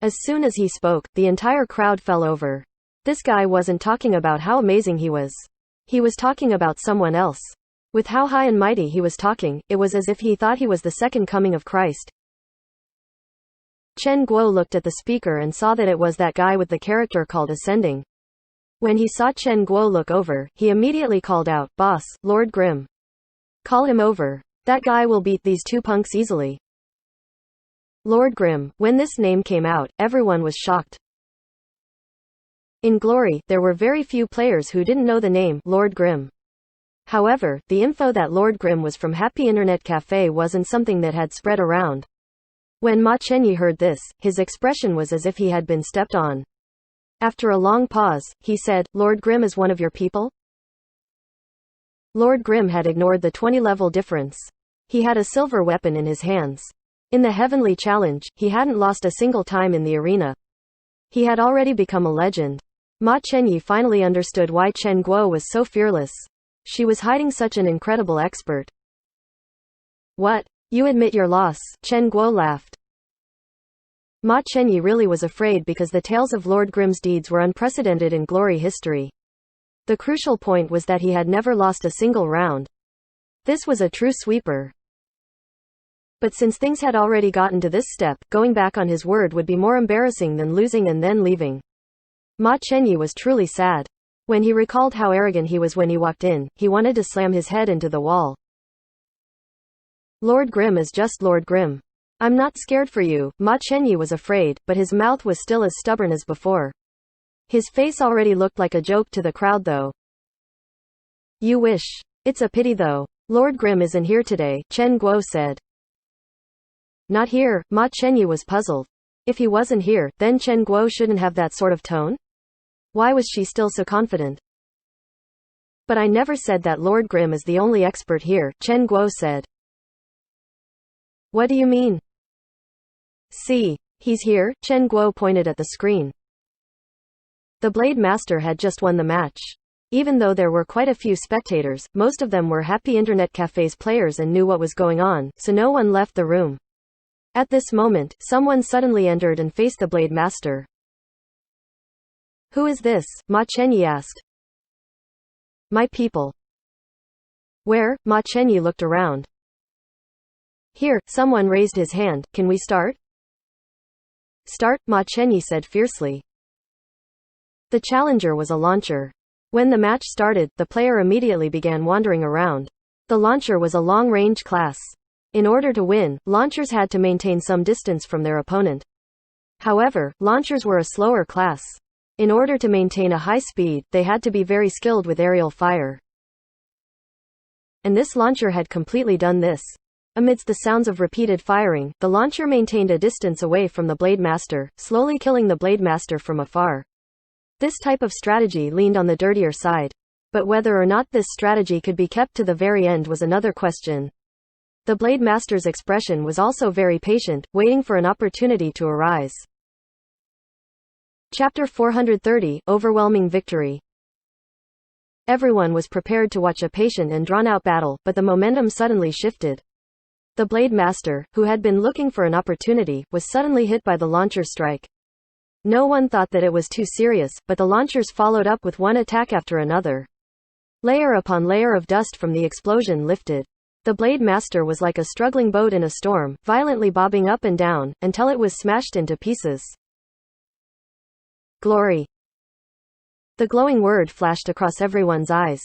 [SPEAKER 1] As soon as he spoke, the entire crowd fell over. This guy wasn't talking about how amazing he was. He was talking about someone else. With how high and mighty he was talking, it was as if he thought he was the second coming of Christ. Chen Guo looked at the speaker and saw that it was that guy with the character called Ascending. When he saw Chen Guo look over, he immediately called out, "Boss, Lord Grimm. Call him over. That guy will beat these two punks easily." Lord Grimm. When this name came out, everyone was shocked. In Glory, there were very few players who didn't know the name Lord Grimm. However, the info that Lord Grimm was from Happy Internet Cafe wasn't something that had spread around. When Ma Chenyi heard this, his expression was as if he had been stepped on. After a long pause, he said, "Lord Grimm is one of your people?" Lord Grimm had ignored the 20-level difference. He had a silver weapon in his hands. In the Heavenly Challenge, he hadn't lost a single time in the arena. He had already become a legend. Ma Chenyi finally understood why Chen Guo was so fearless. She was hiding such an incredible expert. What? You admit your loss? Chen Guo laughed. Ma Chenyi really was afraid because the tales of Lord Grimm's deeds were unprecedented in Glory history. The crucial point was that he had never lost a single round. This was a true sweeper. But since things had already gotten to this step, going back on his word would be more embarrassing than losing and then leaving. Ma Chenyi was truly sad. When he recalled how arrogant he was when he walked in, he wanted to slam his head into the wall. Lord Grimm is just Lord Grimm. I'm not scared for you. Ma Chenyi was afraid, but his mouth was still as stubborn as before. His face already looked like a joke to the crowd though. You wish. It's a pity though. Lord Grimm isn't here today, Chen Guo said. Not here, Ma Chenyi was puzzled. If he wasn't here, then Chen Guo shouldn't have that sort of tone? Why was she still so confident? But I never said that Lord Grimm is the only expert here, Chen Guo said. What do you mean? See. He's here, Chen Guo pointed at the screen. The Blade Master had just won the match. Even though there were quite a few spectators, most of them were Happy Internet Cafe's players and knew what was going on, so no one left the room. At this moment, someone suddenly entered and faced the Blade Master. Who is this? Ma Chenyi asked. My people. Where? Ma Chenyi looked around. Here, someone raised his hand. Can we start? Start, Ma Chenyi said fiercely. The challenger was a launcher. When the match started, the player immediately began wandering around. The launcher was a long-range class. In order to win, launchers had to maintain some distance from their opponent. However, launchers were a slower class. In order to maintain a high speed, they had to be very skilled with aerial fire. And this launcher had completely done this. Amidst the sounds of repeated firing, the launcher maintained a distance away from the Blade Master, slowly killing the Blade Master from afar. This type of strategy leaned on the dirtier side. But whether or not this strategy could be kept to the very end was another question. The Blade Master's expression was also very patient, waiting for an opportunity to arise. Chapter 430, Overwhelming Victory. Everyone was prepared to watch a patient and drawn-out battle, but the momentum suddenly shifted. The Blade Master, who had been looking for an opportunity, was suddenly hit by the launcher strike. No one thought that it was too serious, but the launchers followed up with one attack after another. Layer upon layer of dust from the explosion lifted. The Blade Master was like a struggling boat in a storm, violently bobbing up and down, until it was smashed into pieces. Glory. The glowing word flashed across everyone's eyes.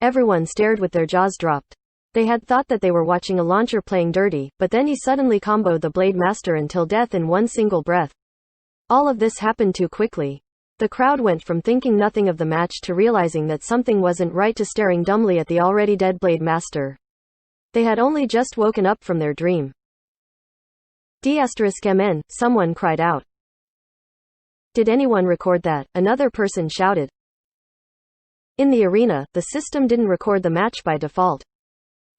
[SPEAKER 1] Everyone stared with their jaws dropped. They had thought that they were watching a launcher playing dirty, but then he suddenly comboed the Blade Master until death in one single breath. All of this happened too quickly. The crowd went from thinking nothing of the match to realizing that something wasn't right to staring dumbly at the already dead Blade Master. They had only just woken up from their dream. D*MN, someone cried out. Did anyone record that? Another person shouted. In the arena, the system didn't record the match by default.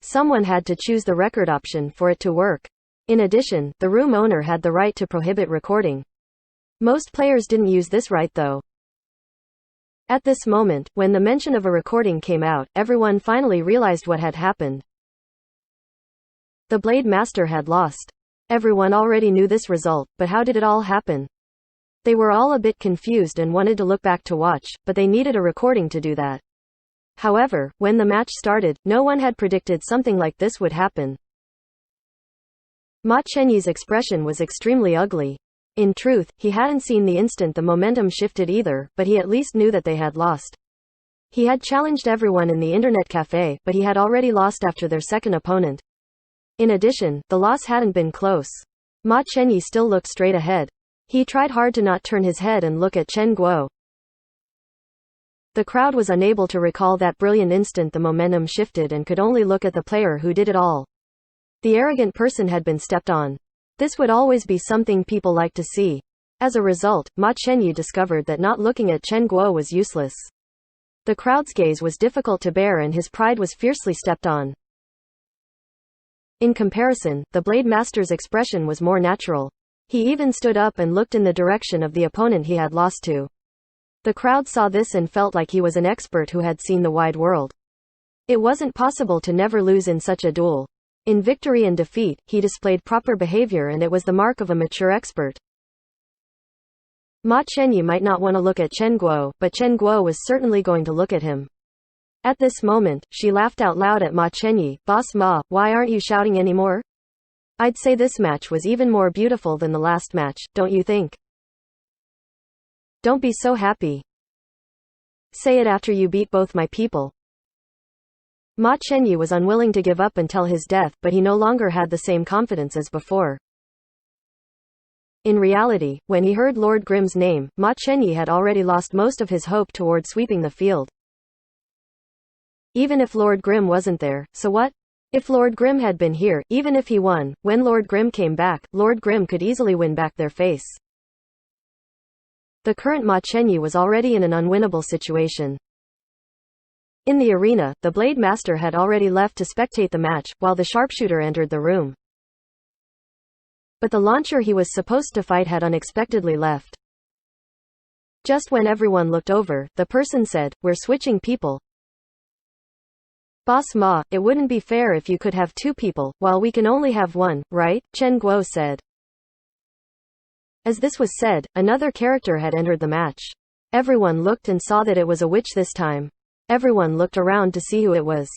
[SPEAKER 1] Someone had to choose the record option for it to work. In addition, the room owner had the right to prohibit recording. Most players didn't use this right though. At this moment, when the mention of a recording came out, everyone finally realized what had happened. The Blade Master had lost. Everyone already knew this result, but how did it all happen? They were all a bit confused and wanted to look back to watch, but they needed a recording to do that. However, when the match started, no one had predicted something like this would happen. Ma Chenyi's expression was extremely ugly. In truth, he hadn't seen the instant the momentum shifted either, but he at least knew that they had lost. He had challenged everyone in the internet cafe, but he had already lost after their second opponent. In addition, the loss hadn't been close. Ma Chenyi still looked straight ahead. He tried hard to not turn his head and look at Chen Guo. The crowd was unable to recall that brilliant instant the momentum shifted and could only look at the player who did it all. The arrogant person had been stepped on. This would always be something people like to see. As a result, Ma Chenyi discovered that not looking at Chen Guo was useless. The crowd's gaze was difficult to bear and his pride was fiercely stepped on. In comparison, the Blade Master's expression was more natural. He even stood up and looked in the direction of the opponent he had lost to. The crowd saw this and felt like he was an expert who had seen the wide world. It wasn't possible to never lose in such a duel. In victory and defeat, he displayed proper behavior and it was the mark of a mature expert. Ma Chenyi might not want to look at Chen Guo, but Chen Guo was certainly going to look at him. At this moment, she laughed out loud at Ma Chenyi. Boss Ma, why aren't you shouting anymore? I'd say this match was even more beautiful than the last match, don't you think? Don't be so happy. Say it after you beat both my people. Ma Chenyi was unwilling to give up until his death, but he no longer had the same confidence as before. In reality, when he heard Lord Grimm's name, Ma Chenyi had already lost most of his hope toward sweeping the field. Even if Lord Grimm wasn't there, so what? If Lord Grimm had been here, even if he won, when Lord Grimm came back, Lord Grimm could easily win back their face. The current Ma Chenyi was already in an unwinnable situation. In the arena, the Blade Master had already left to spectate the match, while the sharpshooter entered the room. But the launcher he was supposed to fight had unexpectedly left. Just when everyone looked over, the person said, "We're switching people." Boss Ma, it wouldn't be fair if you could have two people, while we can only have one, right? Chen Guo said. As this was said, another character had entered the match. Everyone looked and saw that it was a witch this time. Everyone looked around to see who it was.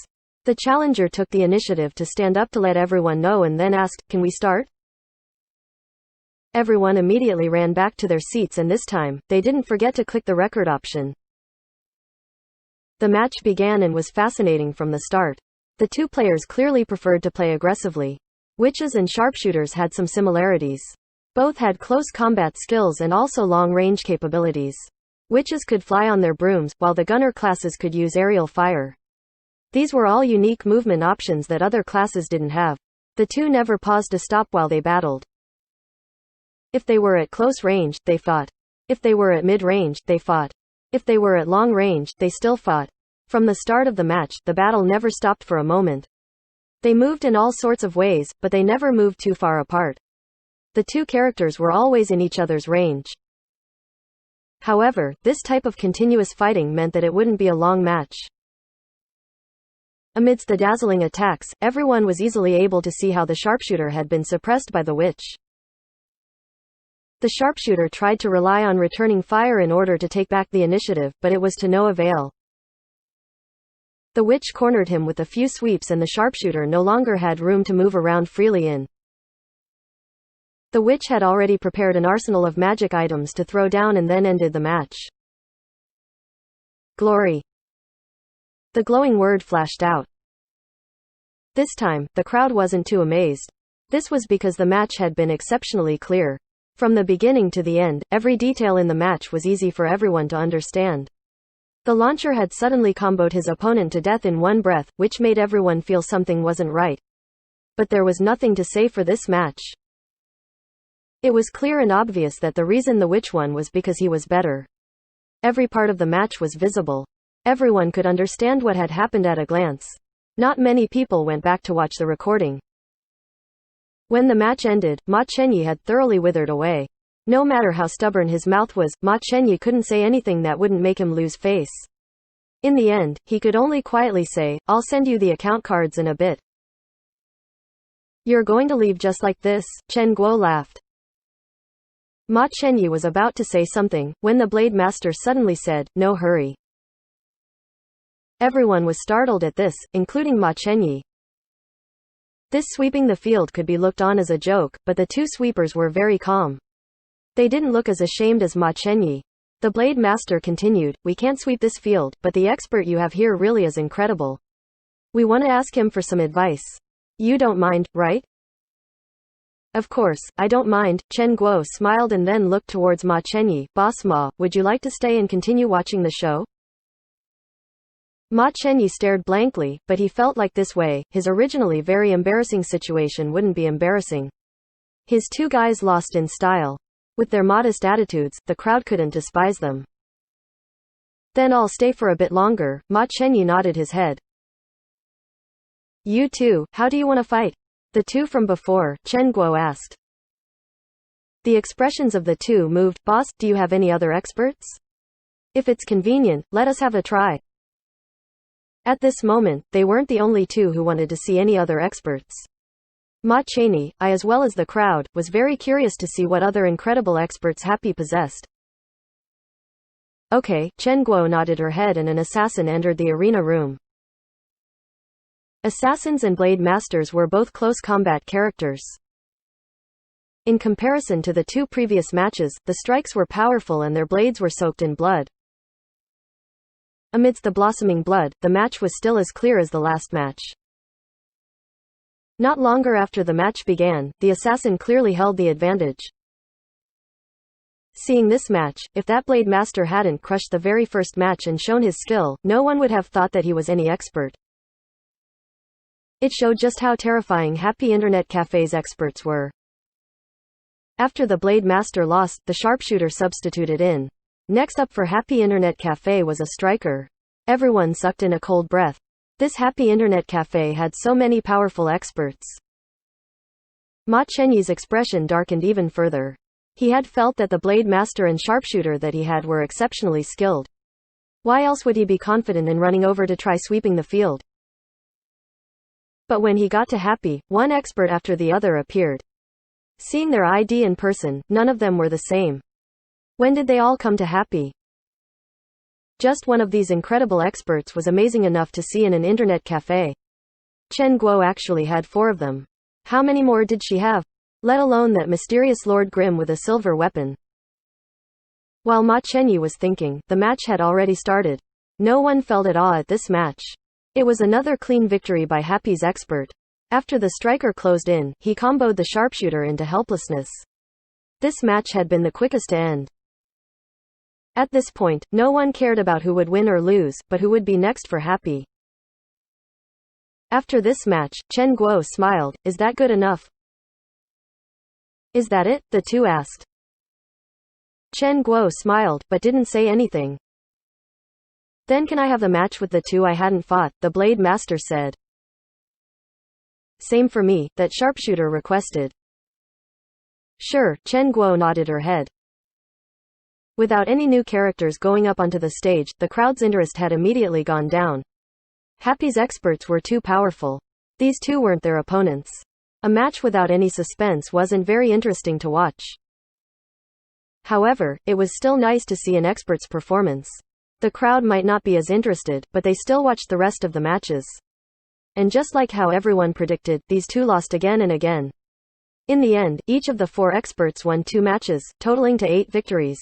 [SPEAKER 1] The challenger took the initiative to stand up to let everyone know and then asked, "Can we start?" Everyone immediately ran back to their seats and this time, they didn't forget to click the record option. The match began and was fascinating from the start. The two players clearly preferred to play aggressively. Witches and sharpshooters had some similarities. Both had close combat skills and also long-range capabilities. Witches could fly on their brooms, while the gunner classes could use aerial fire. These were all unique movement options that other classes didn't have. The two never paused to stop while they battled. If they were at close range, they fought. If they were at mid-range, they fought. If they were at long range, they still fought. From the start of the match, the battle never stopped for a moment. They moved in all sorts of ways, but they never moved too far apart. The two characters were always in each other's range. However, this type of continuous fighting meant that it wouldn't be a long match. Amidst the dazzling attacks, everyone was easily able to see how the sharpshooter had been suppressed by the witch. The sharpshooter tried to rely on returning fire in order to take back the initiative, but it was to no avail. The witch cornered him with a few sweeps and the sharpshooter no longer had room to move around freely in. The witch had already prepared an arsenal of magic items to throw down and then ended the match. Glory. The glowing word flashed out. This time, the crowd wasn't too amazed. This was because the match had been exceptionally clear. From the beginning to the end, every detail in the match was easy for everyone to understand. The launcher had suddenly comboed his opponent to death in one breath, which made everyone feel something wasn't right. But there was nothing to say for this match. It was clear and obvious that the reason the witch won was because he was better. Every part of the match was visible. Everyone could understand what had happened at a glance. Not many people went back to watch the recording. When the match ended, Ma Chenyi had thoroughly withered away. No matter how stubborn his mouth was, Ma Chenyi couldn't say anything that wouldn't make him lose face. In the end, he could only quietly say, "I'll send you the account cards in a bit." "You're going to leave just like this?" Chen Guo laughed. Ma Chenyi was about to say something, when the Blade Master suddenly said, "No hurry." Everyone was startled at this, including Ma Chenyi. This sweeping the field could be looked on as a joke, but the two sweepers were very calm. They didn't look as ashamed as Ma Chenyi. The Blade Master continued, "We can't sweep this field, but the expert you have here really is incredible. We want to ask him for some advice. You don't mind, right?" "Of course, I don't mind." Chen Guo smiled and then looked towards Ma Chenyi. "Boss Ma, would you like to stay and continue watching the show?" Ma Chenyi stared blankly, but he felt like this way, his originally very embarrassing situation wouldn't be embarrassing. His two guys lost in style. With their modest attitudes, the crowd couldn't despise them. "Then I'll stay for a bit longer." Ma Chenyi nodded his head. "You two, how do you want to fight?" "The two from before," Chen Guo asked. The expressions of the two moved. "Boss, do you have any other experts? If it's convenient, let us have a try." At this moment, they weren't the only two who wanted to see any other experts. Ma Chenyi, I as well as the crowd, was very curious to see what other incredible experts Happy possessed. "Okay." Chen Guo nodded her head and an assassin entered the arena room. Assassins and Blade Masters were both close combat characters. In comparison to the two previous matches, the strikes were powerful and their blades were soaked in blood. Amidst the blossoming blood, the match was still as clear as the last match. Not longer after the match began, the assassin clearly held the advantage. Seeing this match, if that Blade Master hadn't crushed the very first match and shown his skill, no one would have thought that he was any expert. It showed just how terrifying Happy Internet Cafe's experts were. After the Blade Master lost, the sharpshooter substituted in. Next up for Happy Internet Cafe was a striker. Everyone sucked in a cold breath. This Happy Internet Cafe had so many powerful experts. Ma Chenyi's expression darkened even further. He had felt that the Blade Master and sharpshooter that he had were exceptionally skilled. Why else would he be confident in running over to try sweeping the field? But when he got to Happy, one expert after the other appeared. Seeing their ID in person, none of them were the same. When did they all come to Happy? Just one of these incredible experts was amazing enough to see in an internet cafe. Chen Guo actually had 4 of them. How many more did she have? Let alone that mysterious Lord Grimm with a silver weapon. While Ma Chenyi was thinking, the match had already started. No one felt at awe at this match. It was another clean victory by Happy's expert. After the striker closed in, he comboed the sharpshooter into helplessness. This match had been the quickest to end. At this point, no one cared about who would win or lose, but who would be next for Happy. After this match, Chen Guo smiled. Is that good enough? Is that it? The two asked. Chen Guo smiled, but didn't say anything. Then can I have the match with the two I hadn't fought? The Blade Master said. Same for me, that sharpshooter requested. Sure, Chen Guo nodded her head. Without any new characters going up onto the stage, the crowd's interest had immediately gone down. Happy's experts were too powerful. These two weren't their opponents. A match without any suspense wasn't very interesting to watch. However, it was still nice to see an expert's performance. The crowd might not be as interested, but they still watched the rest of the matches. And just like how everyone predicted, these two lost again and again. In the end, each of the 4 experts won 2 matches, totaling to 8 victories.